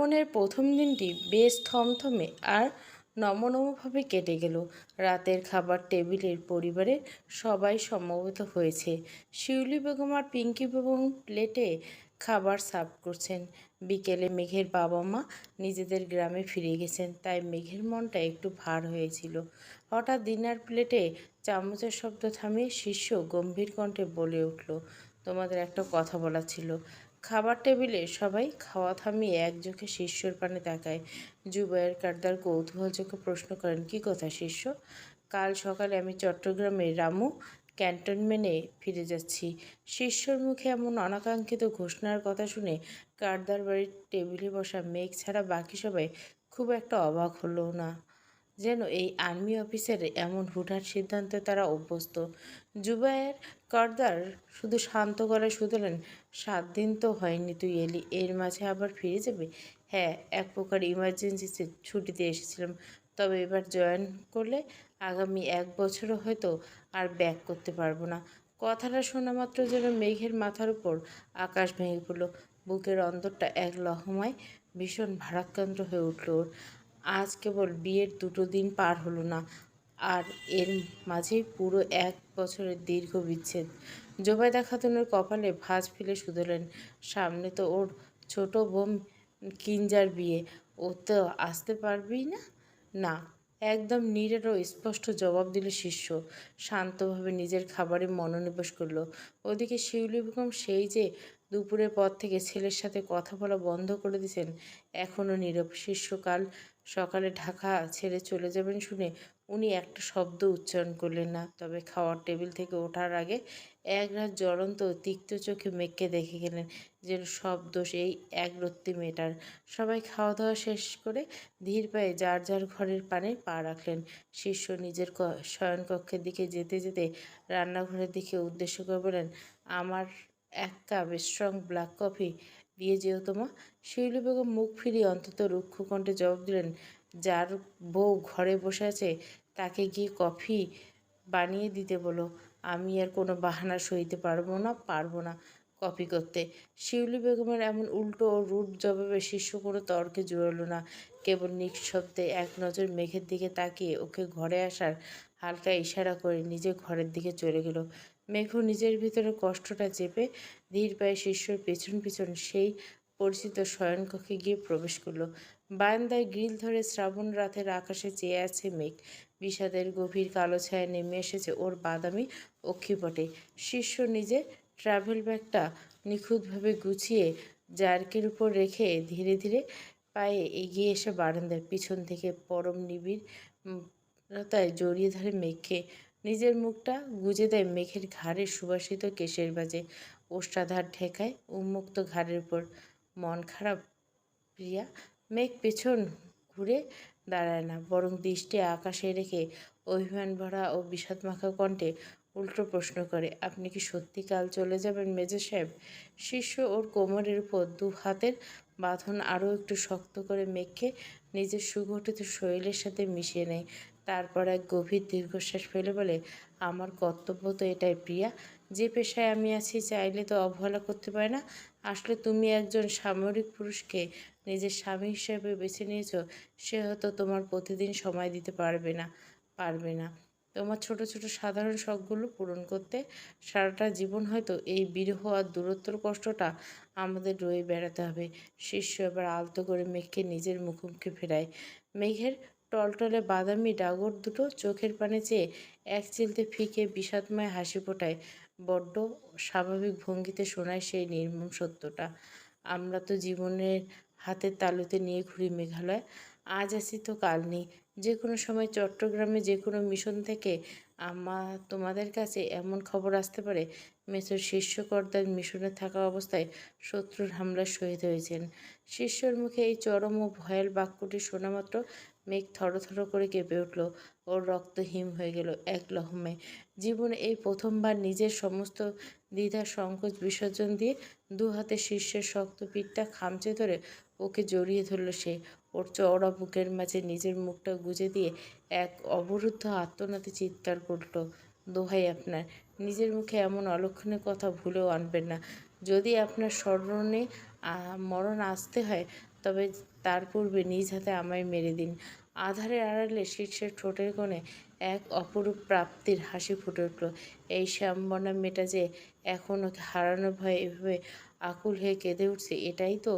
শ্রাবণের প্রথম দিনটি বেশ থমথমে আর নমনমভাবে কেটে গেল। রাতের খাবার টেবিলের পরিবারের সবাই সমবেত হয়েছে। শিউলি বেগম আর পিঙ্কি বেগম প্লেটে খাবার সার্ভ করছেন। বিকেলে মেঘের বাবা মা নিজেদের গ্রামে ফিরে গেছেন, তাই মেঘের মনটা একটু ভার হয়েছিল। হঠাৎ ডিনার প্লেটে চামচের শব্দ থামিয়ে শিষ্য গম্ভীর কণ্ঠে বলে উঠল, তোমাদের একটা কথা বলা ছিল। খাবার টেবিলে সবাই খাওয়া থামিয়ে একযোগে শিষ্যর পানে তাকায়। জুবায়ের কার্দার কৌতূহল চোখে প্রশ্ন করেন, কী কথা শিষ্য? কাল সকালে আমি চট্টগ্রামের রামু ক্যান্টনমেন্টে ফিরে যাচ্ছি। শিষ্যর মুখে এমন অনাকাঙ্ক্ষিত ঘোষণার কথা শুনে কার্দার বাড়ির টেবিলে বসা মেঘ ছাড়া বাকি সবাই খুব একটা অবাক হলো না। যেন এই আর্মি অফিসারের এমন হুটহাট সিদ্ধান্তে তারা অভ্যস্ত। জুবায়ের কার্দার শুধু শান্ত গলায় শুধালেন, 7 দিন তো হয়নি তুই এলি, এর মাঝে আবার ফিরে যাবে? হ্যাঁ, এক প্রকার ইমার্জেন্সিতে ছুটিতে এসেছিলাম, তবে এবার জয়েন করলে আগামী 1 বছরও হয়তো আর ব্যাক করতে পারবো না। কথাটা শোনা মাত্র যেন মেঘের মাথার উপর আকাশ ভেঙে পড়ল। বুকের অন্তরটা এক লহমায় ভীষণ ভারাক্রান্ত হয়ে উঠল ওর। আজ কেবল বিয়ের 2 দিন পার হলো না, আর এর মাঝেই পুরো 1 বছরের দীর্ঘ বিচ্ছেদ। জোবায়দা খাতুনের কপালে ভাঁজ ফেলে শুধলেন, সামনে তো ওর ছোট বোন কিঞ্জার বিয়ে, ও তো আসতে পারবি না? না, একদম নীরের ও স্পষ্ট জবাব দিল শিষ্য। শান্তভাবে নিজের খাবারে মনোনিবেশ করল। ওদিকে শিউলি বেগম সেই যে দুপুরের পর থেকে ছেলের সাথে কথা বলা বন্ধ করে দিয়েছেন, এখনও নীরব। শিষ্য কাল সকালে ঢাকা ছেড়ে চলে যাবেন শুনে উনি একটা শব্দ উচ্চারণ করলেন না, তবে খাওয়ার টেবিল থেকে ওঠার আগে একরাশ জ্বলন্ত তিক্ত চোখে মেঘকে দেখে গেলেন, যেন সব দোষ এই একরত্তি মেয়েটার। সবাই খাওয়া দাওয়া শেষ করে ধীর পায়ে যার যার ঘরের পানে পা রাখলেন। শিষ্য নিজের শয়নকক্ষের দিকে যেতে যেতে রান্নাঘরের দিকে উদ্দেশ্য করে বলেন, আমার 1 কাপ স্ট্রং ব্ল্যাক কফি দিয়ে যেও তোমা। শিউলি বেগম মুখ ফিরিয়ে অন্তত রুক্ষ কণ্ঠে জবাব দিলেন, যার বউ ঘরে বসে আছে তাকে গিয়ে কফি বানিয়ে দিতে বলো। আমি আর কোনো বাহানা সইতে পারবো না কপি করতে। শিউলি বেগমের এমন উল্টো ও রুড জবাবে শিষ্য কোনো তর্কে জুড়ল না, কেবল নিঃশব্দে এক নজর মেঘের দিকে তাকিয়ে ওকে ঘরে আসার হালকা ইশারা করে নিজে ঘরের দিকে চলে গেল। মেঘও নিজের ভিতরে কষ্টটা চেপে ধীর পায়ে শিষ্যর পেছন পিছন সেই পরিচিত শয়নকক্ষে গিয়ে প্রবেশ করল। বারান্দায় গ্রিল ধরে শ্রাবণ রাতের আকাশে চেয়ে আছে মেঘ। বিষাদের গভীর কালো ছায়া নেমে এসেছে ওর বাদামি অক্ষিপটে। শিষ্য নিজে ট্রাভেল ব্যাগটা নিখুঁতভাবে গুছিয়ে জার্কের উপর রেখে ধীরে ধীরে পায়ে এগিয়ে এসে বারান্দার পিছন থেকে পরম নিবিড়তায় জড়িয়ে ধরে মেঘকে। নিজের মুখটা গুজে দেয় মেঘের ঘাড়ে সুবাসিত কেশের বাজে। ওষ্ঠাধর ঠেকায় উন্মুক্ত ঘাড়ের উপর। মন খারাপ প্রিয়া? মেঘ পেছন ঘুরে দাঁড়ায় না, বরং দৃষ্টি আকাশে রেখে অভিমান ভরা ও বিষাদমাখা কণ্ঠে উল্টো প্রশ্ন করে, আপনি কি সত্যি কাল চলে যাবেন মেজর সাহেব? শিষ্য ওর কোমরের উপর 2 হাতের বাঁধন আরও একটু শক্ত করে মেঘকে নিজের সুগঠিত শরীরের সাথে মিশিয়ে নেয়। তারপর এক গভীর দীর্ঘশ্বাস ফেলে বলে, আমার কর্তব্য তো এটাই প্রিয়া। যে পেশায় আমি আছি চাইলে তো অবহেলা করতে পারে না। আসলে তুমি একজন সামরিক পুরুষকে নিজের স্বামী হিসেবে বেছে নিয়েছ, সে হয়তো তোমার প্রতিদিন সময় দিতে পারবে না তোমার ছোট ছোট সাধারণ শখগুলো পূরণ করতে। সারাটা জীবন হয়তো এই বিরহ আর দূরত্বর কষ্টটা আমাদের রয়ে বেড়াতে হবে। শিষ্য এবার আলতো করে মেঘকে নিজের মুখোমুখি ফেরায়। মেঘের টলটলে বাদামি ডাগর দুটো চোখের পানে চেয়ে এক চিলতে ফিকে বিষাদময় হাসি ফোটায়। বড্ড স্বাভাবিক ভঙ্গিতে শোনায় সেই নির্মম সত্যটা, আমরা তো জীবনের হাতের তালুতে নিয়ে ঘুরি মেঘালয়। আজ আছি তো কাল নেই। যে কোনো সময় চট্টগ্রামে যে কোনো মিশন থেকে তোমাদের কাছে এমন খবর আসতে পারে, মেজর শিষ্যকর্তার মিশনে থাকা অবস্থায় শত্রুর হামলার শহীদ হয়েছেন। শিষ্যর মুখে এই চরম ও ভয়াল বাক্যটি শোনা মাত্র মেঘ থরথর করে কেঁপে উঠল। ওর রক্ত হিম হয়ে গেল এক লহমায়। জীবনে এই প্রথমবার নিজের সমস্ত দ্বিধা সংকোচ বিসর্জন দিয়ে 2 হাতে শিষ্যের শক্ত পিঠটা খামচে ধরে ওকে জড়িয়ে ধরল সে। ওর চওড়া বুকের মাঝে নিজের মুখটা গুজে দিয়ে এক অবরুদ্ধ আর্তনাদে চিৎকার করল, দোহাই আপনার, নিজের মুখে এমন অলক্ষণের কথা ভুলেও আনবেন না। যদি আপনার স্মরণে মরণ আসতে হয়, তবে তার পূর্বে নিজ হাতে আমায় মেরে দিন। আধারের আড়ালে শীর্ষের ঠোঁটের কোণে এক অপরূপ প্রাপ্তির হাসি ফুটে উঠল। এই শ্যামবর্ণা মেয়েটা যে এখন ওকে হারানোর ভয়ে এভাবে আকুল হয়ে কেঁদে উঠছে, এটাই তো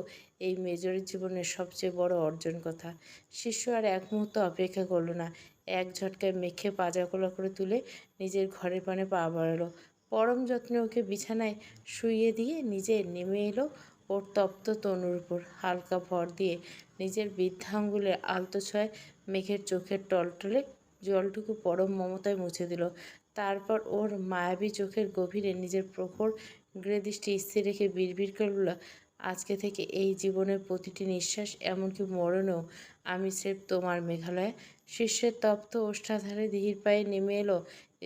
এই মেজরের জীবনের সবচেয়ে বড় অর্জন কথা। শিষ্য আর এক মুহূর্ত অপেক্ষা করল না। এক ঝটকায় মেখে পাজাকোলা করে তুলে নিজের ঘরের পানে পা বাড়ালো। পরম যত্নে ওকে বিছানায় শুইয়ে দিয়ে নিজে নেমে এলো ওর তপ্ত তনুর উপর। হালকা ভর দিয়ে নিজের বৃদ্ধাঙ্গুলের আলতো ছোঁয়ায় মেঘের চোখের টলটলে জলটুকু পরম মমতায় মুছে দিল। তারপর ওর মায়াবী চোখের গভীরে নিজের প্রখর দৃষ্টি স্থির রেখে বিড়বিড় করে বলল, আজকে থেকে এই জীবনের প্রতিটি নিঃশ্বাস, এমনকি মরণেও আমি স্রেফ তোমার। মেঘালয়া শিষ্যের তপ্ত ওষ্ঠাধারে ধীর পায়ে নেমে এলো,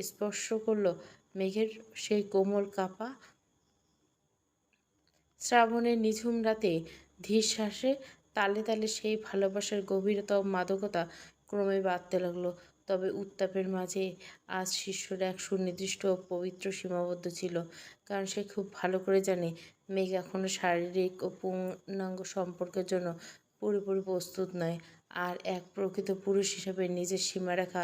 স্পর্শ করলো মেঘের সেই কোমল কাপা শ্রাবণের নিঝুম রাতে ধীর শ্বাসে তালে তালে সেই ভালোবাসার গভীরতা ও মাদকতা ক্রমে বাড়তে লাগলো। তবে উত্তাপের মাঝে আজ শিষ্যর এক সুনির্দিষ্ট ও পবিত্র সীমাবদ্ধ ছিল, কারণ সে খুব ভালো করে জানে মেঘ এখনও শারীরিক ও পূর্ণাঙ্গ সম্পর্কের জন্য পুরোপুরি প্রস্তুত নয়। আর এক প্রকৃত পুরুষ হিসাবে নিজের সীমারেখা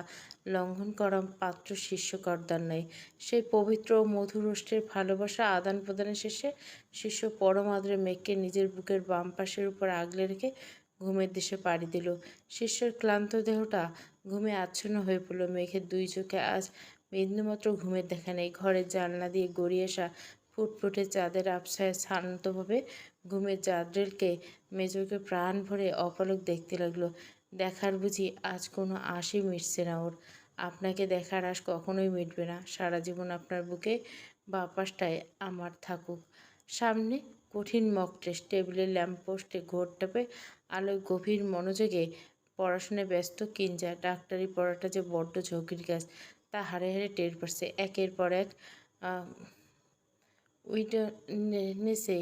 লঙ্ঘন করা পাত্র শিষ্য কর্তার নয়। সেই পবিত্র ও মধুর ওষ্ঠের ভালোবাসা আদান প্রদানের শেষে শিষ্য পরম আদরে মেঘকে নিজের বুকের বাম পাশের উপর আগলে রেখে ঘুমের দেশে পাড়ি দিল। শিষ্যের ক্লান্ত দেহটা ঘুমে আচ্ছন্ন হয়ে পড়ল। মেঘের দুই চোখে আজ বিন্দুমাত্র ঘুমের দেখা নেই। ঘরের জানলা দিয়ে গড়িয়ে আসা ফুটফুটে চাঁদের আবছায় শান্তভাবে ঘুমের জাদ্রেলকে মেজোকে প্রাণ ভরে অপলক দেখতে লাগলো। দেখার বুঝি আজ কোনো আশই মিটছে না ওর। আপনাকে দেখার আশ কখনোই মিটবে না। সারা জীবন আপনার বুকে বা পাশটায় আমার থাকুক। সামনে কঠিন মক টেস্ট। টেবিলের ল্যাম্পপোস্টে ঘোরটাপে আলোয় গভীর মনোযোগে পড়াশোনায় ব্যস্ত কিঞ্জা। ডাক্তারি পড়াটা যে বড্ড ঝুঁকির কাজ তা হাড়ে হাড়ে টের পাচ্ছে। একের পর এক উইডনেসে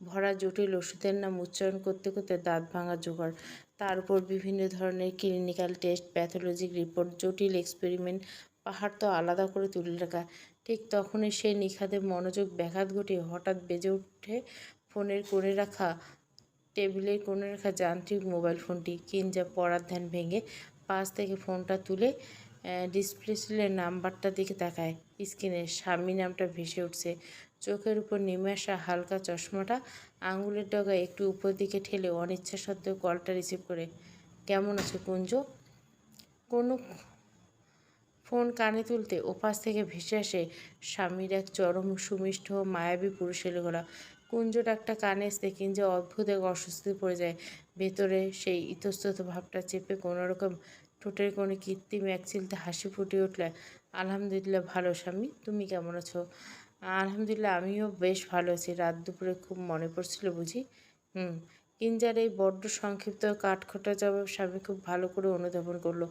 ভরা জটিল ওষুধের নাম উচ্চারণ করতে করতে দাঁত ভাঙা জোগাড়। তার উপর বিভিন্ন ধরনের ক্লিনিক্যাল টেস্ট, প্যাথোলজিক রিপোর্ট, জটিল এক্সপেরিমেন্ট, পাহাড় তো আলাদা করে তুলে রাখা। ঠিক তখনই সেই নিখাদে মনোযোগ ব্যাঘাত ঘটিয়ে হঠাৎ বেজে ওঠে টেবিলের কোণে রাখা যান্ত্রিক মোবাইল ফোনটি। কিঞ্জা পড়ার ধ্যান ভেঙে পাশ থেকে ফোনটা তুলে ডিসপ্লের নাম্বারটার দিকে তাকায়। স্ক্রিনে স্বামী নামটা ভেসে উঠছে। চোখের উপর নেমে আসা হালকা চশমাটা আঙুলের ডগায় একটু উপর দিকে ঠেলে অনিচ্ছা সত্ত্বেও কলটা রিসিভ করে, কেমন আছো কুঞ্জ? কোনো ফোন কানে তুলতে ওপাশ থেকে ভেসে আসে স্বামীর এক চরম সুমিষ্ট মায়াবী পুরুষের গলা। কুঞ্জ ডাকটা কানে আসতে কিঞ্জা অদ্ভুত এক অস্বস্তি পড়ে যায়। ভেতরে সেই ইতস্তত ভাবটা চেপে কোনোরকম ঠোঁটের কোণে কৃত্রিম এক চিলতে হাসি ফুটিয়ে উঠলে, আলহামদুলিল্লাহ ভালো স্বামী, তুমি কেমন আছো? আলহামদুলিল্লাহ আমিও বেশ ভালো আছি। রাত দুপুরে খুব মনে পড়ছিল বুঝি? হুম। কিঞ্জার এই বড্ড সংক্ষিপ্ত কাঠখোট্টা জবাব স্বামী খুব ভালো করে অনুধাবন করলো।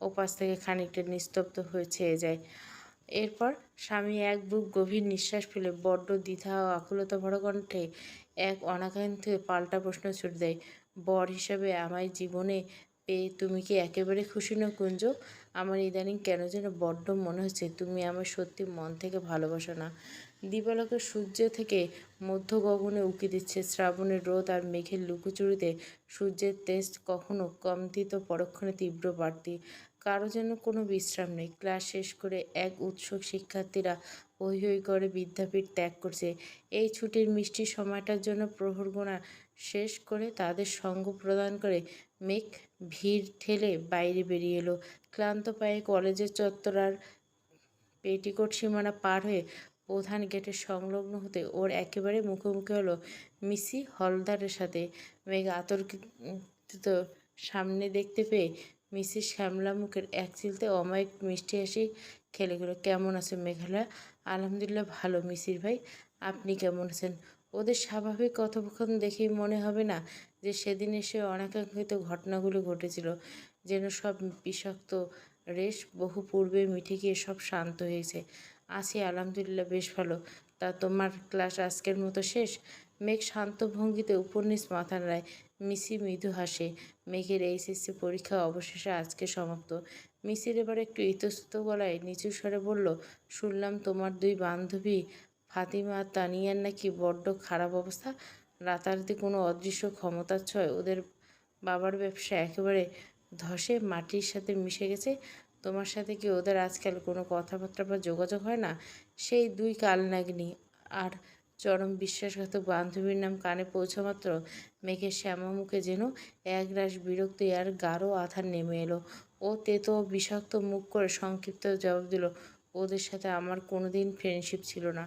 ওপাশ থেকে খানিকটা নিস্তব্ধ হয়ে ছেয়ে যায়। এরপর স্বামী এক বুক গভীর নিঃশ্বাস ফেলে বড্ড দ্বিধা ও আকুলতা ভরা কণ্ঠে এক অনাকাঙ্ক্ষিত পাল্টা প্রশ্ন ছুড়ে দেয়, বর হিসাবে আমায় জীবনে পেয়ে তুমি কি একেবারে খুশি নও কুঞ্জ? আমার ইদানিং কেন যেন বড্ড মনে হচ্ছে তুমি আমায় সত্যি মন থেকে ভালোবাসো না। দিবালোকের সূর্য থেকে মধ্য গগনে উঁকি দিচ্ছে শ্রাবণের রোদ, আর মেঘের লুকোচুরিতে সূর্যের তেজ কখনো কমতি তো পরক্ষণে তীব্র বাড়তি। কারো যেন কোনো বিশ্রাম নেই। ক্লাস শেষ করে এক উৎসুক শিক্ষার্থীরা হৈ হৈ করে বিদ্যাপীঠ ত্যাগ করছে এই ছুটির মিষ্টি সময়টার জন্য। প্রহর গোনা শেষ করে তাদের সঙ্গ প্রদান করে মেঘ ভিড় ঠেলে বাইরে বেরিয়ে এলো। ক্লান্ত পায়ে কলেজের চত্বর আর পেটিকোট সীমানা পার হয়ে প্রধান গেটের সংলগ্ন হতে ওর একেবারে মুখোমুখি হলো মিসি হলদারের সাথে। মেঘ আতর্কিত সামনে দেখতে পেয়ে মিসির শ্যামলা মুখের এক চিলতে অমায়িক মিষ্টি হাসি খেলে গেল। কেমন আছে মেঘালয়? আলহামদুলিল্লাহ ভালো মিসির ভাই, আপনি কেমন আছেন? ওদের স্বাভাবিক কথোপকথন দেখেই মনে হবে না যে সেদিন এসে অনাকাঙ্ক্ষিত ঘটনাগুলো ঘটেছিল। যেন সব বিষাক্ত রেশ বহু পূর্বে মিঠে গিয়ে সব শান্ত হয়েছে। আছি আলহামদুলিল্লাহ বেশ ভালো। তা তোমার ক্লাস আজকের মতো শেষ? মেঘ শান্ত ভঙ্গিতে উপন্যাস মাথা নাড়ায়। মিসি মৃদু হাসে। মেঘের এইচএসসি পরীক্ষা অবশেষে আজকে সমাপ্ত। মিসির এবার একটু ইতস্তত গলায় নিচু স্বরে বলল, শুনলাম তোমার দুই বান্ধবী ফাতিমা আর তানিয়ার নাকি বড্ড খারাপ অবস্থা। রাতারাতি কোনো অদৃশ্য ক্ষমতার ছয় ওদের বাবার ব্যবসা একেবারে ধসে মাটির সাথে মিশে গেছে। তোমার সাথে কি ওদের আজকাল কোনো কথাবার্তা বা যোগাযোগ হয় না? সেই দুই কালনাগিনী আর চরম বিশ্বাসঘাতক বান্ধবীর নাম কানে পৌঁছা মাত্র মেঘের শ্যামা মুখে যেন একরাশ বিরক্তি আর গাঢ় আধার নেমে এলো। ও তেতো বিষাক্ত মুখ করে সংক্ষিপ্ত জবাব দিল, ওদের সাথে আমার কোনোদিন ফ্রেন্ডশিপ ছিল না,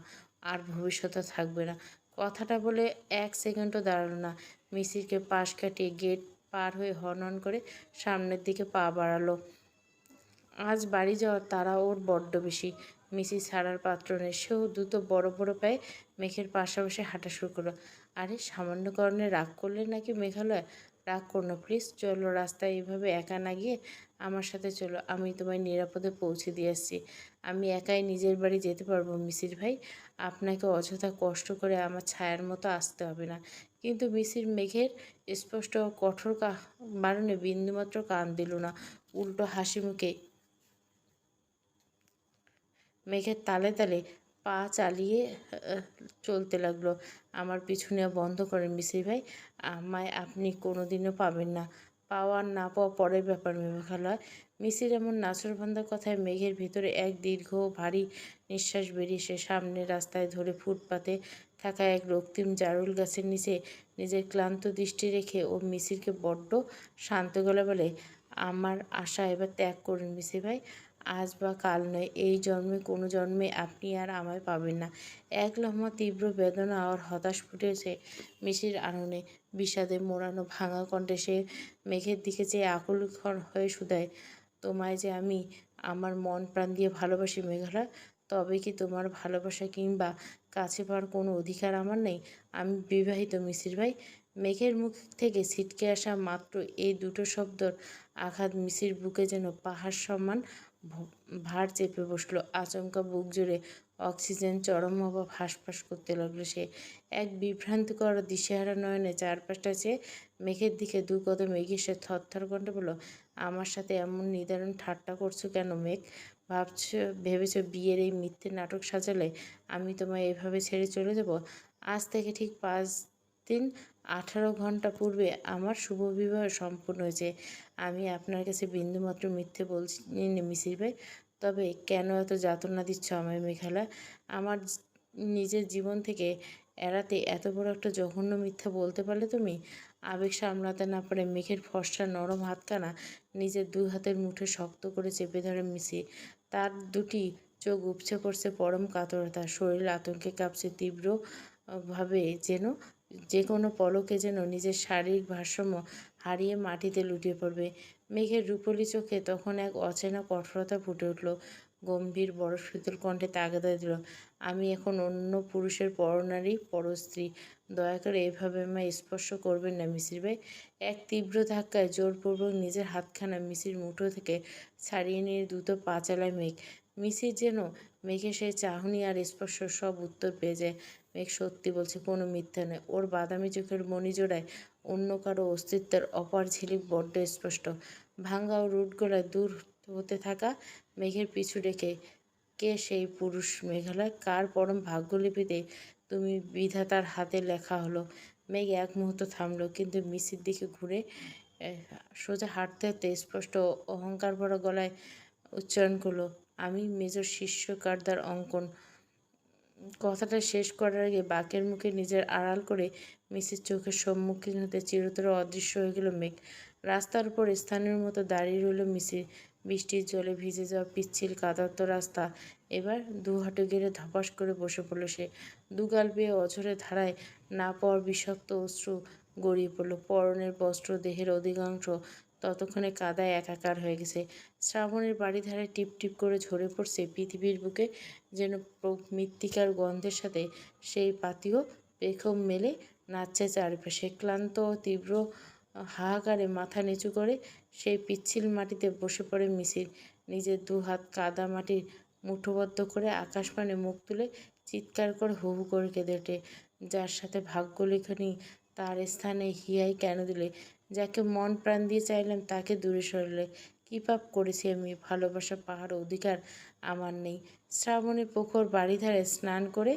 আর ভবিষ্যতে থাকবে না। কথাটা বলে এক সেকেন্ডও দাঁড়ালো না। মিছিরকে পাশ কাটিয়ে গেট পার হয়ে হনহন করে সামনের দিকে পা বাড়ালো। আজ বাড়ি যাওয়ার তাড়া ওর বড্ড বেশি। মিসি ছাড়ার পাত্র নেই। সেও দ্রুত বড় বড় পায়ে মেঘের পাশাপাশি হাঁটা শুরু করলো। আরে সামান্য কারণে রাগ করলে নাকি মেঘালয়? রাগ করো না প্লিজ। চলো, রাস্তায় এইভাবে একা না গিয়ে আমার সাথে চলো। আমি তোমায় নিরাপদে পৌঁছে দিয়ে আসছি। আমি একাই নিজের বাড়ি যেতে পারবো মিসির ভাই। আপনাকে অযথা কষ্ট করে আমার ছায়ার মতো আসতে হবে না। কিন্তু মিসির মেঘের স্পষ্ট কঠোর বারণে বিন্দুমাত্র কান দিল না। উল্টো হাসি মুখে মেঘের তালে তালে পা চালিয়ে চলতে লাগলো। আমার পিছু নেওয়া বন্ধ করেন মিসির ভাই। আমায় আপনি কোনোদিনও পাবেন না। পাওয়া না পাওয়া পরের ব্যাপার মেঘালয়। মিসির এমন নাছোড়বান্দার কথায় মেঘের ভিতরে এক দীর্ঘ ভারী নিঃশ্বাস বেরিয়ে সে সামনের রাস্তায় ধরে ফুটপাতে থাকা এক রক্তিম জারুল গাছের নিচে নিজের ক্লান্ত দৃষ্টি রেখে ও মিসিরকে বড্ড শান্ত গলায় বলে, আমার আশা এবার ত্যাগ করুন মিসির ভাই। আজ বা কাল নয়, এই জন্মে কোনো জন্মে আপনি আর আমায় পাবেন না। এক লহমা তীব্র বেদনা আর হতাশ ফুটেছে মিসির আননে। বিষাদে মোড়ানো ভাঙা কণ্ঠে সে মেঘের দিকে চেয়ে আকুল হয়ে শুধায়, তোমায় যে আমি আমার মন প্রাণ দিয়ে ভালোবাসি মেঘালয়। তবে কি তোমার ভালোবাসা কিংবা কাছে পাওয়ার কোনো অধিকার আমার নেই? আমি বিবাহিত মিসির ভাই। মেঘের মুখ থেকে ছিটকে আসা মাত্র এই দুটো শব্দর আঘাত মিসির বুকে যেন পাহাড় সমান ভার চেপে বসলো। আচমকা বুক জুড়ে অক্সিজেন চরম অভাব হাঁসফাঁস করতে লাগলো সে। এক বিভ্রান্তিকর দিশেহারা নয়নে চারপাশটা চেয়ে মেঘের দিকে দু কদম এগিয়ে সে থরথর কণ্ঠে বলল, আমার সাথে এমন নিদারুণ ঠাট্টা করছো কেন মেঘ? ভেবেছ বিয়ের এই মিথ্যে নাটক সাজালে আমি তোমায় এভাবে ছেড়ে চলে যাব? আজ থেকে ঠিক 5 দিন 18 ঘন্টা পূর্বে আমার শুভ বিবাহ সম্পূর্ণ হয়েছে। আমি আপনার কাছে বিন্দুমাত্র মিথ্যে বলছি মিসির ভাই। তবে কেন এত যাতনা দিচ্ছ আমায় মেঘালয়? আমার নিজের জীবন থেকে এড়াতে এত বড় একটা জঘন্য মিথ্যা বলতে পারলে তুমি? আবেগ সামলাতে না পারে মেঘের ফর্সা নরম হাতখানা নিজের দুই হাতের মুঠে শক্ত করে চেপে ধরে মিশি। তার দুটি চোখ উপচে পড়ছে পরম কাতরতা। শরীর আতঙ্কে কাঁপছে তীব্র ভাবে, যেন যে কোনো পলকে যেন নিজের শারীরিক ভারসাম্য হারিয়ে মাটিতে লুটিয়ে পড়বে। মেঘের রূপলি চোখে তখন এক অচেনা কঠোরতা ফুটে উঠল। গম্ভীর বড় শীতল কণ্ঠে তাগাদা দিল, আমি এখন অন্য পুরুষের পরনারী পরস্ত্রী। দয়া করে এভাবে আমায় স্পর্শ করবেন না মিসির ভাই। এক তীব্র ধাক্কায় জোরপূর্বক নিজের হাতখানা মিসির মুঠো থেকে ছাড়িয়ে নিয়ে দ্রুত পা চালায় মেঘ। মিসির যেন মেঘের সেই চাহনি আর স্পর্শ সব উত্তর পেয়ে যায়। মেঘ সত্যি বলছে, কোনো মিথ্যা নয়। ওর বাদামি চোখের মণিজোড়ায় অন্য কারো অস্তিত্বের অপার ঝিলিক বড্ড স্পষ্ট। ভাঙা ও রুট গলায় দূর হতে থাকা মেঘের পিছু ডেকে, কে সেই পুরুষ মেঘালয়? কার পরম ভাগ্যলিপিতে তুমি বিধাতার হাতে লেখা হলো? মেঘ এক মুহূর্ত থামল, কিন্তু মিসির দিকে ঘুরে সোজা হাঁটতে হাঁটতে স্পষ্ট অহংকার ভরা গলায় উচ্চারণ করলো, আমি মেজর শিষ্য কারদার অঙ্কন। কথাটা শেষ করার আগে বাকের মুখে নিজের আড়াল করে মিসের চোখের সম্মুখীন হতে চিরতরে অদৃশ্য হয়ে গেল মেঘ। রাস্তার উপর স্থানের মতো দাঁড়িয়ে রইল মিসির। বৃষ্টির জলে ভিজে যাওয়া পিচ্ছিল কাদার্ত রাস্তা। এবার দু হাঁটু গেড়ে ধপাস করে বসে পড়ল সে। দুগাল বেয়ে অঝরে ধারায় না পাওয়ার বিষাক্ত অশ্রু গড়িয়ে পড়ল। পরনের বস্ত্র দেহের অধিকাংশ ততক্ষণে কাদায় একাকার হয়ে গেছে। শ্রাবণের বাড়িধারে টিপ টিপ করে ঝরে পড়ছে পৃথিবীর বুকে যেন মৃত্তিকার গন্ধের সাথে সেই পাতিও পেখম মেলে নাচছে চারিপাশে। ক্লান্ত ও তীব্র হাহাকারে মাথা নিচু করে সেই পিচ্ছিল মাটিতে বসে পড়ে মিসির। নিজের দু হাত কাদা মাটির মুঠোবদ্ধ করে আকাশপানে মুখ তুলে চিৎকার করে হু হু করে কেঁদে ওঠে। যার সাথে ভাগ্য লেখনি তার স্থানে হিয়াই কেন দিলে? যাকে মন প্রাণ দিয়ে চাইলাম তাকে দূরে সরলে। কী পাপ করেছি আমি? ভালোবাসা পাহাড় অধিকার আমার নেই? শ্রাবণী প্রখর বাড়িধারে স্নান করে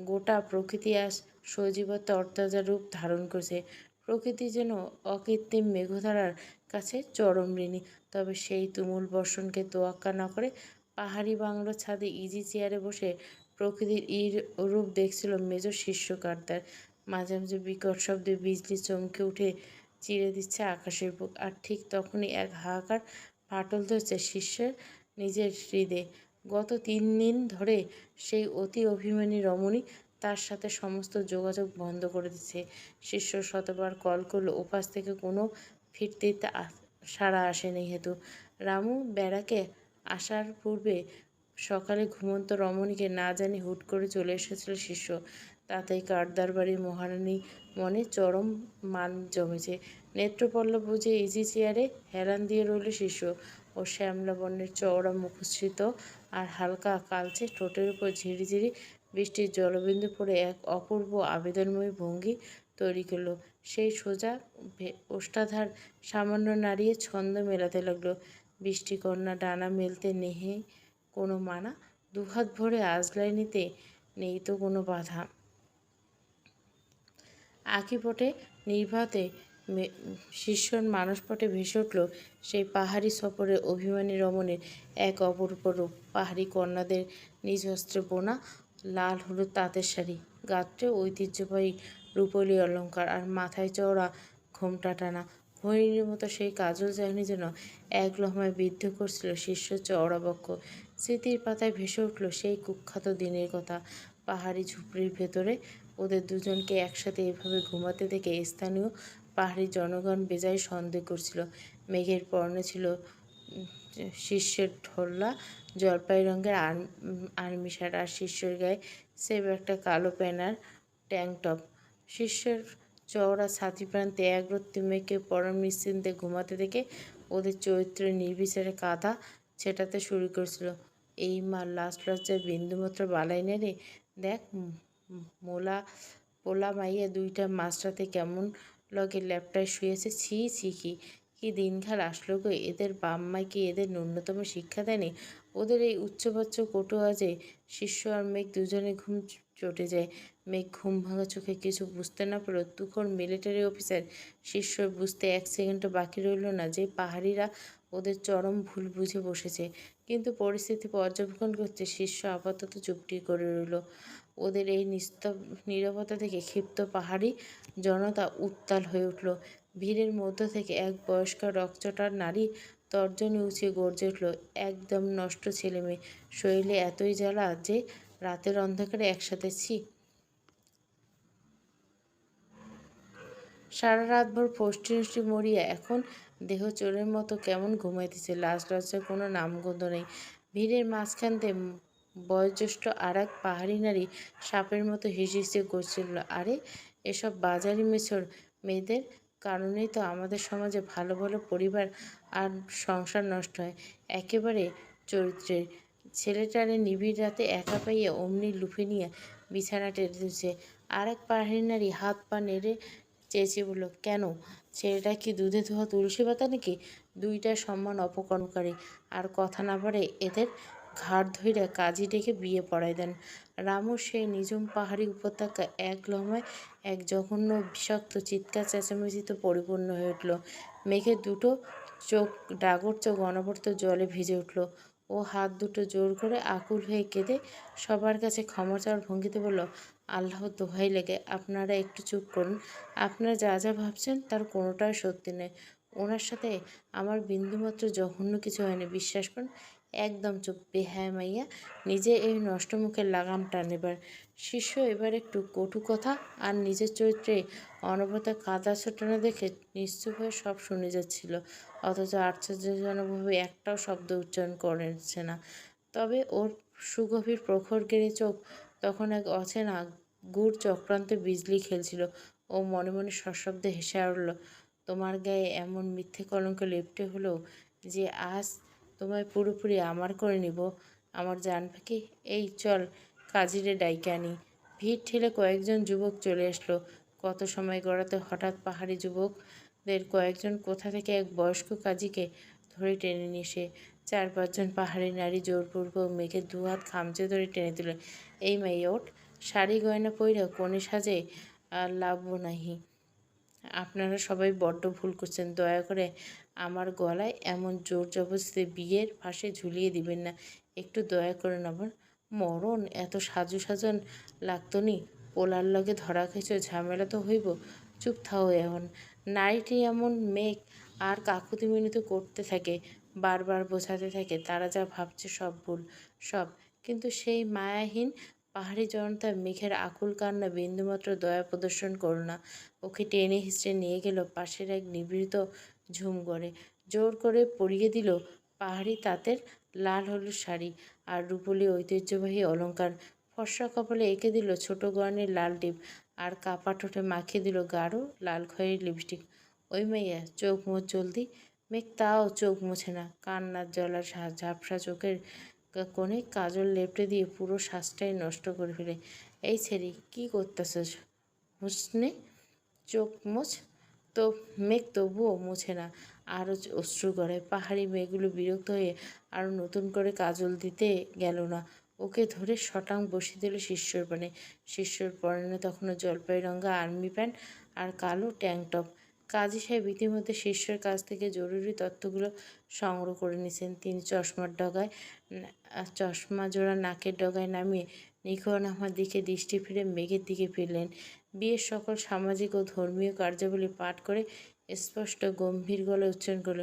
গোটা প্রকৃতি আজ সজীবত্ব অর্তাজা রূপ ধারণ করেছে। প্রকৃতি যেন অকৃত্রিম মেঘধারার কাছে চরম ঋণী। তবে সেই তুমুল বর্ষণকে তোয়াক্কা না করে পাহাড়ি বাংলোর ছাদে ইজি চেয়ারে বসে প্রকৃতির রূপ দেখছিল মেজ শিষ্য কার্দার। মাঝে মাঝে বিকট শব্দে বিজলি চমকে উঠে চিরে দিচ্ছে আকাশের বুক। আর ঠিক তখনই এক হাহাকার ফাটল ধরছে শিষ্যের নিজের হৃদয়ে। গত 3 দিন ধরে সেই অতি অভিমানী রমণী তার সাথে সমস্ত যোগাযোগ বন্ধ করে দিচ্ছে। শিষ্য শতবার কল করলো, ওপাশ থেকে কোনো ফিরতি সাড়া আসেনি হেতু। রামু বেড়াকে আসার পূর্বে সকালে ঘুমন্ত রমণীকে না জানি হুট করে চলে এসেছিল শিষ্য। তাতেই কার্দার বাড়ির মহারানী মনে চরম মান জমেছে। নেত্রপল্লব বুঝে ইজি চেয়ারে হেলান দিয়ে রইল শিষ্য। ও শ্যামলা বর্ণের চওড়া মুখশ্রিত আর হালকা কালচে ঠোঁটের উপর ঝিরিঝিরি বৃষ্টির জলবিন্দু পড়ে এক অপূর্ব আবেদনময়ী ভঙ্গি তৈরি করল। সেই সোজা ওষ্ঠাধার সামান্য নাড়িয়ে ছন্দ মেলাতে লাগলো। বৃষ্টিকন্যা ডানা মেলতে নেহে কোনো মানা, দুহাত ভরে আজলাই নিতে নেই তো কোনো বাধা। আঁকিপটে নির্বাতে শিষ্যর মানসপটে ভেসে উঠল সেই পাহাড়ি সফরের অভিমানী রমণের এক অপরূপ রূপ। পাহাড়ি কন্যাদের নিজ হস্তে বোনা লাল হলুদ তাঁতের শাড়ি, গাত্রে ঐতিহ্যবাহী রূপলি অলঙ্কার, আর মাথায় চওড়া ঘোমটা টানা হরিণীর মতো সেই কাজল চাহনি যেন এক লহমায় বিদ্ধ করছিল শিষ্য চওড়া বক্ষ। স্মৃতির পাতায় ভেসে উঠল সেই কুখ্যাত দিনের কথা। পাহাড়ি ঝুপড়ির ভেতরে ওদের দুজনকে একসাথে এভাবে ঘুমাতে দেখে স্থানীয় পাহাড়ি জনগণ বেজায় সন্দেহ করছিল। মেঘের পরনে ছিল শিষ্যের ঢোলা জলপাই রঙের আর্মি শার্ট, আর শিষ্যের গায়ে সেম একটা কালো প্যান্ট আর ট্যাঙ্ক টপ। শিষ্যের চওড়া ছাতি প্রান্তে একরত্তি মেঘকে পরম নিশ্চিন্তে ঘুমাতে দেখে ওদের চরিত্রের নির্বিচারে কাঁধা ছেটাতে শুরু করেছিল। এই মা লাস্ট লজ্জায় বিন্দুমাত্র বালাই নেই রে। দেখ মোলা পোলা মাইয়া দুইটা মাঝরাতে কেমন লগে ল্যাপটায় শুয়েছে। ছি ছি, কি দিনকাল আসলো গো। এদের বাম্মায় কি এদের ন্যূনতম শিক্ষা দেয়নি? ওদের এই উচ্চবাচ্য কটু আজে শিষ্য আর মেঘ দুজনে ঘুম চটে যায়। মেঘ ঘুম ভাঙা চোখে কিছু বুঝতে না পারল। তুখোড় মিলিটারি অফিসার শিষ্য বুঝতে 1 সেকেন্ডও বাকি রইল না যে পাহাড়িরা ওদের চরম ভুল বুঝে বসেছে। কিন্তু পরিস্থিতি পর্যবেক্ষণ করতে শিষ্য আপাতত চুপটি করে রইল। ওদের এই নীরবতা থেকে ক্ষিপ্ত পাহাড়ি জনতা উত্তাল হয়ে উঠল। ভিড়ের মধ্য থেকে এক বয়স্কা রকচটা নারী তর্জনী উঁচিয়ে গর্জে উঠল, একদম নষ্ট ছেলেমেয়ে, শরীরে এতই জ্বালা যে রাতের অন্ধকারে একসাথে। ছি! সারা রাতভর ফষ্টি মরিয়া এখন দেহ চোরের মতো কেমন ঘুমাইতেছে। লাজ লজ্জার কোনো নামগন্ধ নেই। ভিড়ের মাঝখানতে বয়োজ্যেষ্ঠ আর এক পাহাড়ি নারী সাপের মতো হিসিয়ে করছিল, আরে এসব বাজারি মেছর মেয়েদের কারণেই তো আমাদের সমাজে ভালো ভালো পরিবার আর সংসার নষ্ট হয়। একেবারে চরিত্রের। ছেলেটারে নিবিড় রাতে একা পাইয়া অমনি লুফে নিয়ে বিছানা টেনে দিচ্ছে। আর এক পাহাড়ি নারী হাত পা নেড়ে চেঁচিয়ে বলল, কেন, ছেলেটা কি দুধে ধোয়া তুলসী পাতা নাকি? দুইটা সমান অপকর্মকারী। আর কথা না পারে এদের ঘাড় ধইরা কাজী ডেকে বিয়ে পড়াই দেন। রামুর সেই নিঝুম পাহাড়ি উপত্যকা এক লহমায় এক জঘন্য বিষাক্ত চিৎকার চেঁচামেচিতে পরিপূর্ণ হয়ে উঠল। মেঘের দুটো চোখ ডাগর চোখ অনবরত জলে ভিজে উঠল। ও হাত দুটো জোর করে আকুল হয়ে কেঁদে সবার কাছে ক্ষমা চাওয়ার ভঙ্গিতে বলল, আল্লাহর দোহাই লেগে আপনারা একটু চুপ করুন। আপনারা যা যা ভাবছেন তার কোনোটাই সত্যি নয়। ওনার সাথে আমার বিন্দুমাত্র জঘন্য কিছু হয়নি, বিশ্বাস করুন। একদম চুপ, বেহায়া মাইয়া, নিজে এই নষ্ট মুখের লাগাম টান এবার। শিষ্য এবার একটু কটু কথা আর নিজের চরিত্রে অনবরত কাদা ছোটানো দেখে নিশ্চুপ হয়ে সব শুনে যাচ্ছিল, অথচ আশ্চর্যজনকভাবে একটাও শব্দ উচ্চারণ করেছে না। তবে ওর সুগভীর প্রখর গেড়ে চোখ তখন এক অচেনা গূঢ় চক্রান্তে বিজলি খেলছিল। ও মনে মনে সশব্দে হেসে উঠল, তোমার গায়ে এমন মিথ্যে কলঙ্ক লেপ্টে হলেও যে আজ তোমায় পুরোপুরি আমার করে নিব আমার জান পাখি। এই চল কাজিরে ডাইকে আনি। ভিড় ঠেলে কয়েকজন যুবক চলে আসলো। কত সময় গড়াতে হঠাৎ পাহাড়ি যুবকদের কয়েকজন কোথা থেকে এক বয়স্ক কাজীকে ধরে টেনে নিয়ে এসে 4-5 জন পাহাড়ি নারী জোরপূর্বক মেঘের দুহাত খামচে ধরে টেনে দিল। এই মাইয়া ওঠ, শাড়ি গয়না পইরা কনে সাজে লাভ নাহি। আপনারা সবাই বড্ড ভুল করছেন। দয়া করে আমার গলায় এমন জোর জবরদস্তি বিয়ের ফাঁসে ঝুলিয়ে দিবেন না। একটু দয়া করে নেবেন। মরণ এত সাজু সাজন লাগতো নি। পোলার লগে ধরা খাইছ, ঝামেলা তো হইব। চুপ থাও এখন। নারীটি এমন মেঘ আর কাকুতি মিনতি করতে থাকে, বারবার বোঝাতে থাকে তারা যা ভাবছে সব ভুল, সব। কিন্তু সেই মায়াহীন পাহাড়ি জনতা মেঘের আকুল কান্না বিন্দুমাত্র দয়া প্রদর্শন করল না। ওকে টেনে হিঁচড়ে নিয়ে গেল পাশের এক নিভৃত ঝুমঘরে। জোর করে পরিয়ে দিল পাহাড়ি তাঁতের লাল হলুদ শাড়ি আর রূপলি ঐতিহ্যবাহী অলংকার। ফর্সা কপালে এঁকে দিল ছোট গয়নের লাল টিপ আর কাপা ঠোঁটে মাখিয়ে দিল গাঢ় লাল খয়েরি লিপস্টিক। ওই মাইয়া, চোখ মুছ জলদি। মেঘ তাও চোখ মুছে না, কান্নার জলার ঝাপসা চোখের কোণে কাজল লেপটে দিয়ে পুরো শ্বাসটাই নষ্ট করে ফেলে। এই ছেড়ি, কি করতেছস? হুসনে চোখ মুছ। তো মেঘ তবুও মুছে না, আরও অশ্রু গড়ায়। পাহাড়ি মেয়েগুলো বিরক্ত হয়ে আরও নতুন করে কাজল দিতে গেল না। ওকে ধরে শটাং বসিয়ে দিল শিষ্যর পানে। শিষ্যর পরনে তখনও জলপাই রঙা আর্মি প্যান্ট আর কালো ট্যাঙ্ক টপ। কাজী সাহেব ইতিমধ্যে শিষ্যের কাছ থেকে জরুরি তথ্যগুলো সংগ্রহ করে নিয়েছেন। তিনি চশমা জোড়া নাকের ডগায় নামিয়ে নিখোয়ান আমার দিকে দৃষ্টি ফিরে মেঘের দিকে ফিরলেন। বিয়ের সকল সামাজিক ও ধর্মীয় কার্যাবলী পাঠ করে স্পষ্ট গম্ভীর গলায় উচ্চারণ করল,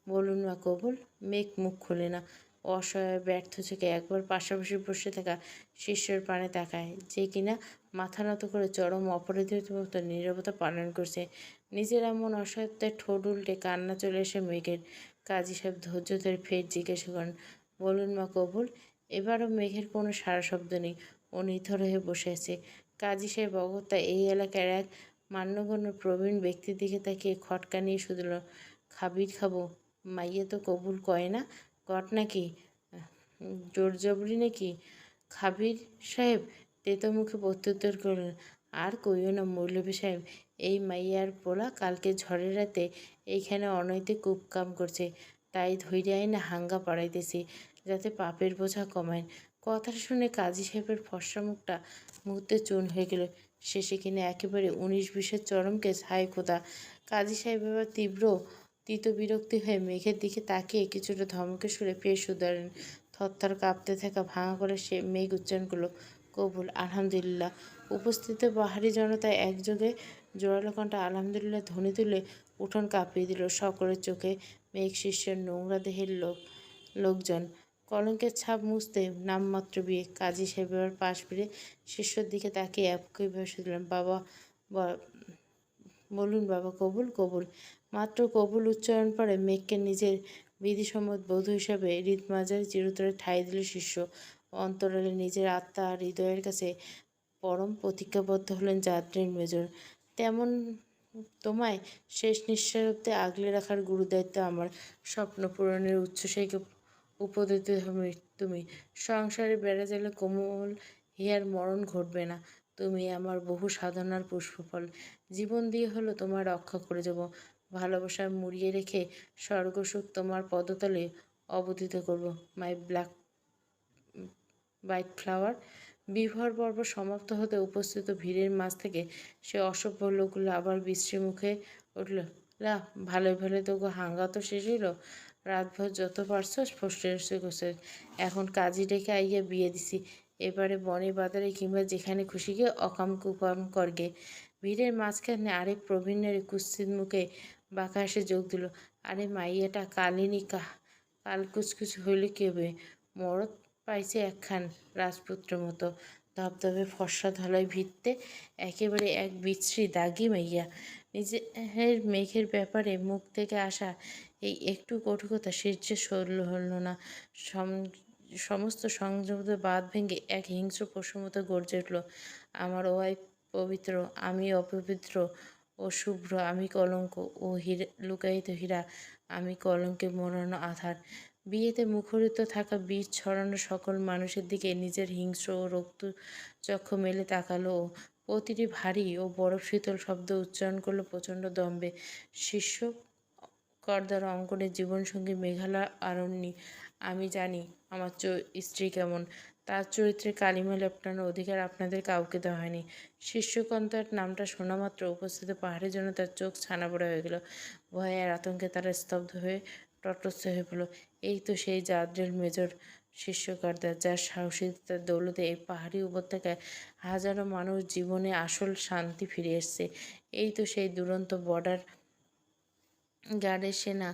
বলুন মা কবুল। মেঘ মুখ খুলে না। অসহায় ব্যর্থ চোখে একবার পাশাপাশি বসে থাকা শিষ্যের পানে তাকায়, যে কিনা মাথা নত করে চরম অপরাধীর মতো নীরবতা পালন করছে। নিজের এমন অসহায়তায় ঠোঁট উল্টে কান্না চলে এসে মেঘের। কাজী সাহেব ধৈর্য ধরে ফের জিজ্ঞাসা করেন, বলুন মা কবুল। এবারও মেঘের কোনো সারা শব্দ নেই। ও নিথর হয়ে বসে আছে। কাজী সাহেব অগত্যা এই এলাকার এক মান্যগণ্য প্রবীণ ব্যক্তির দিকে তাকিয়ে খটকা নিয়ে শুধল, খাবির খাবো? মাইয়ে তো কবুল কয় না। ঘটনা কি? জোর জবরি নাকি? খাবির সাহেব তেতো মুখে প্রত্যুত্তর করলেন, আর কইও না মৌলভী সাহেব, এই মাইয়ার পোলা কালকে ঝড়ের রাতে এইখানে অনৈতিক কুপকাম করছে, তাই ধৈর্যাই না হাঙ্গা পাড়াইতেছি, যাতে পাপের বোঝা কমায়। কথাটা শুনে কাজী সাহেবের ফর্সা মুখটা মুহূর্তে চুন হয়ে গেল। শেষে কিনা একেবারে 19-20-এর চরম কেস। হায় খোদা! কাজী সাহেব এবার তীব্র তীত বিরক্তি হয়ে মেঘের দিকে তাকিয়ে কিছুটা ধমকে সুরে ফের শুধালেন। থরথর কাঁপতে থাকা ভাঙা করে সে মেঘ উচ্চারণ করল, কবুল, আলহামদুলিল্লাহ। উপস্থিত পাহাড়ি জনতায় একযোগে জোরালো কণ্ঠে আলহামদুলিল্লাহ ধ্বনি তুলে উঠোন কাঁপিয়ে দিল। সকলের চোখে মেঘ শিষ্যের নোংরা দেহের লোকজন। কলঙ্কের ছাপ মুছতে নামমাত্র বিয়ে। কাজী সাহেব এবার পাশ ফিরে শিষ্যর দিকে তাকিয়ে একইভাবে শুধলেন, বাবা, বলুন বাবা, কবুল, কবুল। মাত্র কবুল উচ্চারণ পরে মেঘকে নিজের বিধিসম্মত বধূ হিসাবে হৃদমাজারে চিরতরে ঠাঁই দিল শিষ্য। অন্তরালে নিজের আত্মা আর হৃদয়ের কাছে পরম প্রতিজ্ঞাবদ্ধ হলেন যাত্রীর মেজর। তেমন তোমায় শেষ নিঃশ্বাস অব্দি আগলে রাখার গুরুদায়িত্ব আমার। স্বপ্ন পূরণের উচ্ছ্বাসীকে উপদিত তুমি। সংসারে বেড়া গেলে কোমল হিয়ার মরণ ঘটবে না। তুমি আমার বহু সাধনার পুষ্পফল। জীবন দিয়ে হলো তোমার রক্ষা করে যাব। ভালোবাসায় মুড়িয়ে রেখে স্বর্গসুখ তোমার পদতলে অবতীত করব। মাই ব্ল্যাক হোয়াইট ফ্লাওয়ার। বিবাহ পর্ব সমাপ্ত হতে উপস্থিত ভিড়ের মাঝ থেকে সে অসভ্য লোকগুলো আবার বিশ্রী মুখে উঠল, লা, ভালোই ভালোই তো হাঙ্গা তো শেষ হইল। রাতভর যত পারছস ফষ্টেরসি করছিস। এখন কাজী ডেকে আইয়া বিয়ে দিছি। এবারে বনে বাজারে কিংবা যেখানে খুশি গিয়ে অকাম কুকাম করগে। ভিড়ের মাঝখানে আরেক প্রবীণ নারী কুৎসিত মুখে বাঁকা এসে যোগ দিল, আরে মাইয়াটা কালিনী কাল কুচকুচ হইলে কি হবে? মরদ পাইছে একখান রাজপুত্র মতো, ধবধবে ফর্সা ধলাই ভিত্তে, একেবারে এক বিশ্রী দাগি মাইয়া। নিজের মেঘের ব্যাপারে মুখ থেকে আসা এই একটু কটুকতা সহ্য সরল হল না। সমস্ত সংযত বাঁধ ভেঙে এক হিংস্র পশুর মতো গর্জে উঠল, আমার ওয়াইফ পবিত্র, আমি অপবিত্র। ও শুভ্র, আমি কলঙ্ক। ও লুকায়িত হীরা, আমি কলঙ্কে মোড়ানো আধার। বিয়েতে মুখরিত থাকা বীজ ছড়ানো সকল মানুষের দিকে নিজের হিংস্র ও রক্ত চক্ষু মেলে তাকালো ও প্রতিটি ভারী ও বরফ শীতল শব্দ উচ্চারণ করলো প্রচণ্ড দম্ভে। শিষ্য করদার অঙ্কনের জীবনসঙ্গী মেঘালয় আরণ্যী, আমি জানি আমার স্ত্রী কেমন, তার চরিত্রে কালিমা লেপটানোর অধিকার আপনাদের কাউকে দেওয়া হয়নি। শিষ্যকন্তার নামটা শোনা মাত্র উপস্থিত পাহাড়ের জন্য তার চোখ ছানাবড়া হয়ে গেল। ভয়ে আর আতঙ্কে তারা স্তব্ধ হয়ে তটস্থ হয়ে পড়ল। এই তো সেই জাদ্রেল মেজর শিষ্যকর্তা, যার সাহসিকতার দৌলতে এই পাহাড়ি উপত্যকায় হাজারো মানুষ জীবনে আসল শান্তি ফিরে এসছে। এই তো সেই দুরন্ত বর্ডার গার্ডের সেনা,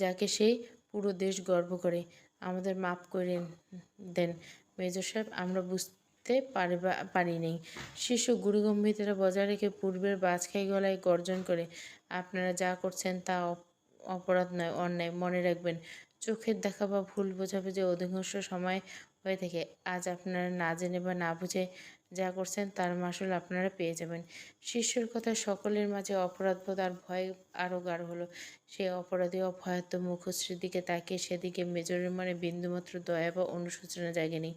যাকে সেই পুরো দেশ গর্ব করে। আমাদের মাফ করে দেন মেজর সাহেব, আমরা বুঝতে পারিনি। শিষ্য গুরুগম্ভীরতা বজায় রেখে পূর্বের বাজখাই গলায় গর্জন করে, আপনারা যা করছেন তা অপরাধ নয়, অন্যায়। মনে রাখবেন, চোখের দেখা বা ভুল বোঝাবুঝি অধিকাংশ সময় হয়ে থাকে। আজ আপনারা না জেনে বা না বুঝে যা করছেন তার মাসুল আপনারা পেয়ে যাবেন। শিষ্যর কথায় সকলের মাঝে অপরাধবোধ আর ভয় আরও গাঢ় হলো। সেই অপরাধী অভয়ার্ত মুখশ্রীর দিকে তাকিয়ে সেদিকে মেজরের মনে বিন্দুমাত্র দয়া বা অনুশোচনা জাগেনি।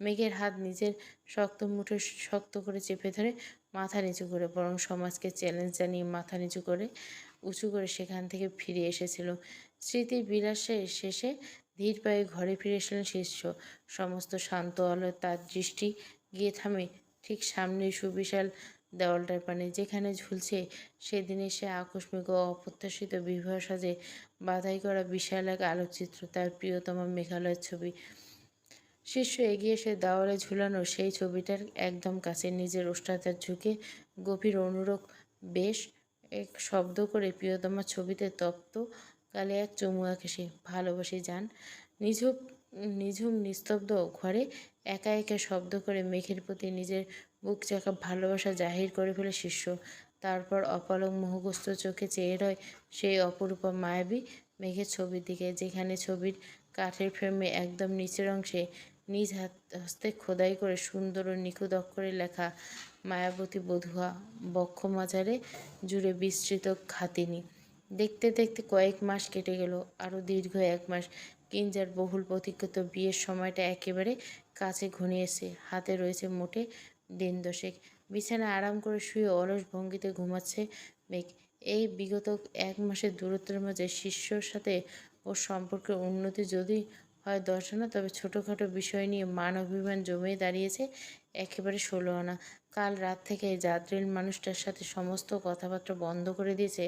মেঘের হাত নিজের শক্ত মুঠো শক্ত করে চেপে ধরে মাথা নিচু করে, বরং সমাজকে চ্যালেঞ্জ জানিয়ে মাথা নিচু করে উঁচু করে সেখান থেকে ফিরে এসেছিল। স্মৃতির বিলাসের শেষে ধীর পায়ে ঘরে ফিরে এসেছিলেন শিষ্য। সমস্ত শান্ত আলোয় তার দৃষ্টি গিয়ে থামে ঠিক সামনে সুবিশাল দেওয়ালটার পানে, যেখানে ঝুলছে সেদিনে সে আকস্মিক ও অপ্রত্যাশিত বিবাহ সাজে বাধাই করা বিশাল এক আলোকচিত্র, তার প্রিয়তমা মেঘালয়ের ছবি। শিষ্য এগিয়ে এসে দেওয়ালে ঝুলানো সেই ছবিটার একদম কাছে নিজের ওষ্ঠাধর ঝুঁকে গভীর অনুরাগ বেশ এক শব্দ করে প্রিয়তমা ছবিতে তপ্ত কালে এক চুমু আঁকে সে। ভালোবাসি যান। নিঝুম নিঝুম নিস্তব্ধ ঘরে একা একা শব্দ করে মেঘের প্রতি নিজের বুক চাকা ভালোবাসা জাহির করে ফেলে শিষ্য। তারপর অপলক মোহগ্রস্ত চোখে চেয়ে রয় সেই অপরূপা মায়াবী মেঘের ছবির দিকে, যেখানে ছবির কাঠের ফ্রেমে একদম নিচের অংশে নিজ হস্তে খোদাই করে সুন্দর ও নিখুঁত অক্ষরে লেখা মায়াবতী বধূয়া, বক্ষ মাঝারে জুড়ে বিস্তৃত খাতিনি। দেখতে দেখতে কয়েক মাস কেটে গেল, আরও দীর্ঘ 1 মাস। কিঞ্জার বহুল প্রতীক্ষিত বিয়ের সময়টা একেবারে কাছে ঘনিয়ে এসে হাতে রয়েছে মোটে দিন 10। বিছানায় আরাম করে শুয়ে অলস ভঙ্গিতে ঘুমাচ্ছে মেঘ। এই বিগত 1 মাসের দূরত্বের মাঝে শিষ্যর সাথে ওর সম্পর্কের উন্নতি যদি হয় 10 আনা, তবে ছোটোখাটো বিষয় নিয়ে মান অভিমান জমিয়ে দাঁড়িয়েছে একেবারে 16 আনা। কাল রাত থেকে জাদ্রিল মানুষটার সাথে সমস্ত কথাবার্তা বন্ধ করে দিয়েছে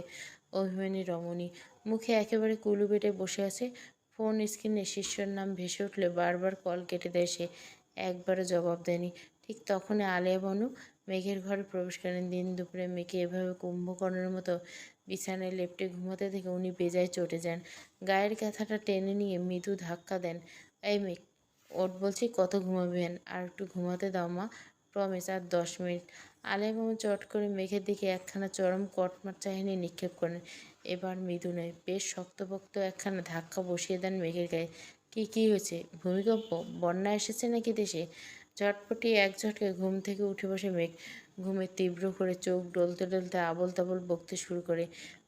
অভিমানী রমণী। মুখে একেবারে কুলু বেটে বসে আছে। ফোন স্ক্রিনে শিষ্যর নাম ভেসে উঠলে বারবার কল কেটে দেয় সে, একবারও জবাব দেয়নি। ঠিক তখনই আলেয়া বানু মেঘের ঘরে প্রবেশ করেন। দিন দুপুরে মেঘে এভাবে কুম্ভকর্ণের মতো বিছানায় লেপ্টে ঘুমাতে দেখে উনি বেজায় চটে যান। গায়ের কাঁথাটা টেনে নিয়ে মৃদু ধাক্কা দেন। এই মেঘ, ওঠ বলছি, কত ঘুমাবেন? আর একটু ঘুমাতে দাও মা, প্রমিস, আর 10 মিনিট। আলেয়া বানু চট করে মেঘের দিকে একখানা চরম কটমাট চাহিনী নিক্ষেপ করেন। এবার মৃদু নয়, বেশ শক্তপোক্ত একখানা ধাক্কা বসিয়ে দেন মেঘের গায়ে। কি হয়েছে? ভূমিকম্প? বন্যা এসেছে নাকি দেশে? ঝটপটি এক ঝটকে ঘুম থেকে উঠে বসে মেঘ। ঘুমে তীব্র করে চোখ ডলতে ডলতে আবল তাবল বকতে শুরু করে।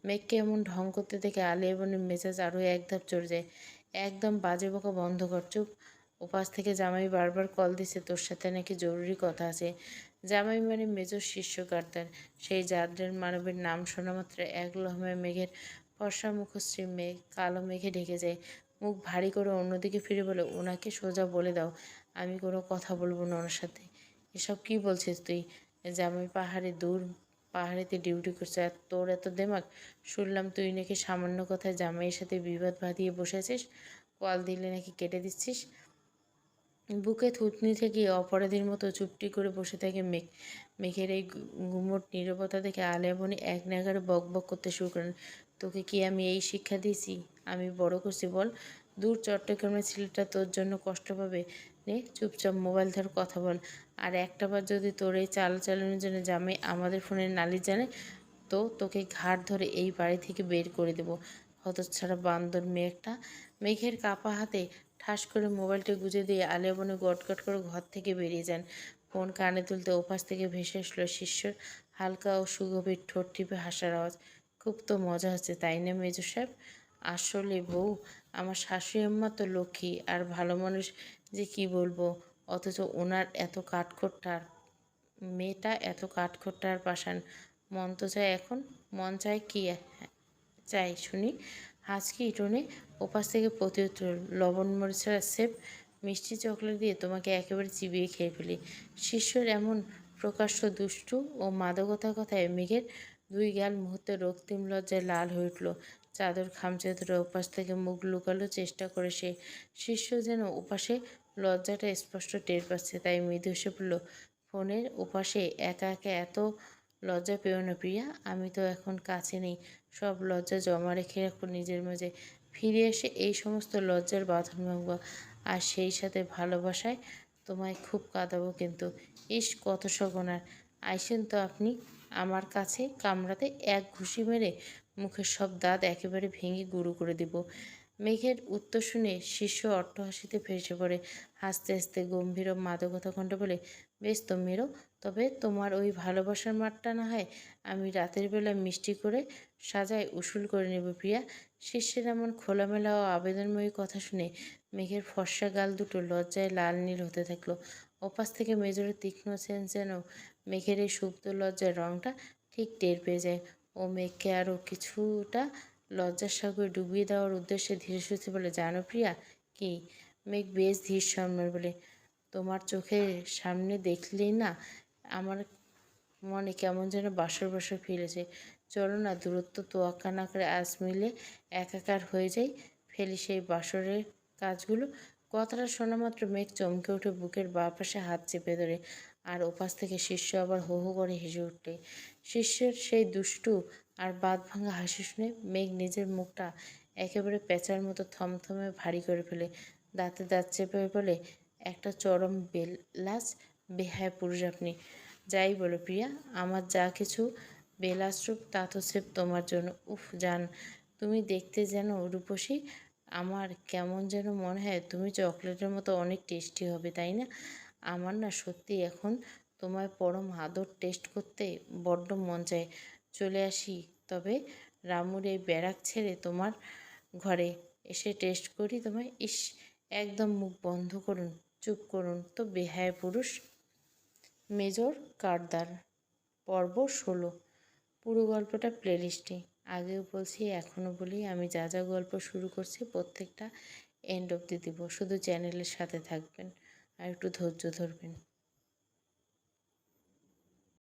মেঘকে এমন ঢং করতে দেখে আলিয়া বানুর মেজাজ আরও এক ধাপ চড়ে যায়। একদম বাজে বকা বন্ধ কর, চুপ। ওপাশ থেকে জামাই বারবার কল দিছে, তোর সাথে নাকি জরুরি কথা আছে। জামাই মানে মেজর শিষ্য কার্তার, সেই জাদ্রের মানবের নাম শোনা মাত্র এক লহমায় মেঘের ফর্সা মুখশ্রী মেঘ কালো মেঘে ঢেকে যায়। মুখ ভারী করে অন্যদিকে ফিরে বলে, ওনাকে সোজা বলে দাও আমি কোনো কথা বলবো না ওনার সাথে। এসব কি বলছিস তুই? জামাই পাহাড়েতে ডিউটি করছে আর তোর এত দেমাক? শুনলাম তুই নাকি সামান্য কথায় জামাইয়ের সাথে বিবাদ বাঁধিয়ে বসেছিস, কল দিলে নাকি কেটে দিচ্ছিস। বুকে থুতনি থেকে অপরাধীর মতো চুপটি করে বসে থাকে মেঘ। মেঘের এই গুমোট নীরবতা দেখে আলেয়া বনি এক নাগাড়ে বক বক করতে শুরু করেন। তোকে কি আমি এই শিক্ষা দিয়েছি? আমি বড় করছি বল? দূর চট্টগ্রামের ছেলেটা তোর জন্য কষ্ট পাবে। নে চুপচাপ মোবাইল ধর, কথা বল। আর একটাবার যদি তোর এই চালানোর জন্য জামাই আমাদের ফোনের নালিশ জানে, তো তোকে ঘাড় ধরে এই বাড়ি থেকে বের করে দেবো, হতচ্ছাড়া বান্দর মেয়ে একটা। মেঘের কাপা হাতে ঠাস করে মোবাইলটা গুঁজে দিয়ে আলেয়া বনু গটগট করে ঘর থেকে বেরিয়ে যান। ফোন কানে তুলতে ওপাশ থেকে ভেসে আসলো শিষ্যর হালকা ও সুগভীর ঠোঁট টিপে হাসার আওয়াজ। খুব তো মজা হচ্ছে তাই না মেজো সাহেব? আসলে বউ, আমার শাশুড়ি আম্মা তো লক্ষ্মী আর ভালো মানুষ, যে কি বলবো, অথচ ওনার এত কাঠখোট্টার মেয়েটা, এত কাঠখোট্টা আর পাষাণ। মন তো চায় এখন, মন চায় কি চাই শুনি? হাঁচকি টোনে ওপাশ থেকে প্রতি উত্তর, লবণ মরিচের সেপ মিষ্টি চকলেট দিয়ে তোমাকে একেবারে চিবিয়ে খেয়ে ফেলি। শিষ্যর এমন প্রকাশ্য দুষ্টু ও মাদকতার কথায় মেঘের দুই গাল মুহূর্তে রক্তিম লজ্জায় লাল হয়ে উঠল। চাদর খামচে ধরে ওপাশ থেকে মুখ লুকানোর চেষ্টা করে সে। শিষ্য যেন ওপাশে লজ্জাটা স্পষ্ট টের পাচ্ছে, তাই মৃদু হেসে বলল, ফোনের ওপাশে একা একা এত লজ্জা পেও না প্রিয়া, আমি তো এখন কাছে নেই। সব লজ্জা জমা রেখে রাখো নিজের মাঝে। ফিরে এসে এই সমস্ত লজ্জার বাঁধন ভাঙবো, আর সেই সাথে ভালোবাসায় তোমায় খুব কাঁদাবো কিন্তু। ইস, কত সগনার! আইসেন তো আপনি আমার কাছে কামড়াতে, এক ঘুষি মেরে মুখের সব দাঁত একেবারে ভেঙে গুঁড়ো করে দিব। মেঘের উত্তর শুনে শিষ্য অট্টহাসিতে ফেসে পড়ে। হাসতে হাসতে গম্ভীর ও মাদকতা কণ্ঠে বলে, বেশ তো মেরো, তবে তোমার ওই ভালোবাসার মাঠটা না হয় আমি রাতের বেলা মিষ্টি করে সাজায় উসুল করে নেব প্রিয়া। শিষ্যের এমন খোলামেলা ও আবেদনময়ী কথা শুনে মেঘের ফর্সা গাল দুটো লজ্জায় লাল নীল হতে থাকলো। ওপাশ থেকে মেজরের তীক্ষ্ণ সেন্স যেন মেঘের এই সুপ্ত লজ্জার রংটা ঠিক টের পেয়ে যায়। ও মেঘকে আরও কিছুটা লজ্জার সাগরে ডুবিয়ে দেওয়ার উদ্দেশ্যে ধীরে সুস্থে বলে, জানো প্রিয়া কি? মেঘ বেশ ধীর সামনে বলে, তোমার চোখের সামনে দেখলেই না আমার মনে কেমন যেন বাসর বাসর ফিরেছে। চলো না, দূরত্ব তোয়াক্কা না করে আজ মিলে একাকার হয়ে যাই, ফেলি সেই বাসরের কাজগুলো। কথাটা শোনা মাত্র মেঘ চমকে উঠে বুকের বাঁ পাশে হাত চেপে ধরে, আর ওপাশ থেকে শিষ্য আবার হো হো করে হেসে উঠলে। শিষ্যের সেই দুষ্টু আর বাঁধ ভাঙা হাসি শুনে মেঘ নিজের মুখটা একেবারে পেঁচার মতো থমথমে ভারী করে ফেলে। দাঁতে দাঁত চেপে বলে, একটা চরম বেলাস বেহায়া পুরুষ আপনি। যাই বলো প্রিয়া, আমার যা কিছু বেলাসরূপ তা তো স্রেফ তোমার জন্য। উফ জান, তুমি দেখতে যেন রূপসী, আমার কেমন যেন মনে হয় তুমি চকলেটের মতো অনেক টেস্টি হবে, তাই না? আমার না সত্যি এখন তোমায় পরম আদর টেস্ট করতে বড্ড মন চায়। চলে আসি তবে রামুর এই ব্যারাক ছেড়ে তোমার ঘরে এসে টেস্ট করি তোমায়। ইস, একদম মুখ বন্ধ করুন, চুপ করুন তো বেহায়া পুরুষ। মেজর কার্দার, পর্ব 16। পুরো গল্পটা প্লেলিস্টে। আগেও বলছি, এখনও বলি, আমি যা যা গল্প শুরু করছি প্রত্যেকটা এন্ড অবধি দিব। শুধু চ্যানেলের সাথে থাকবেন আর একটু ধৈর্য ধরবেন।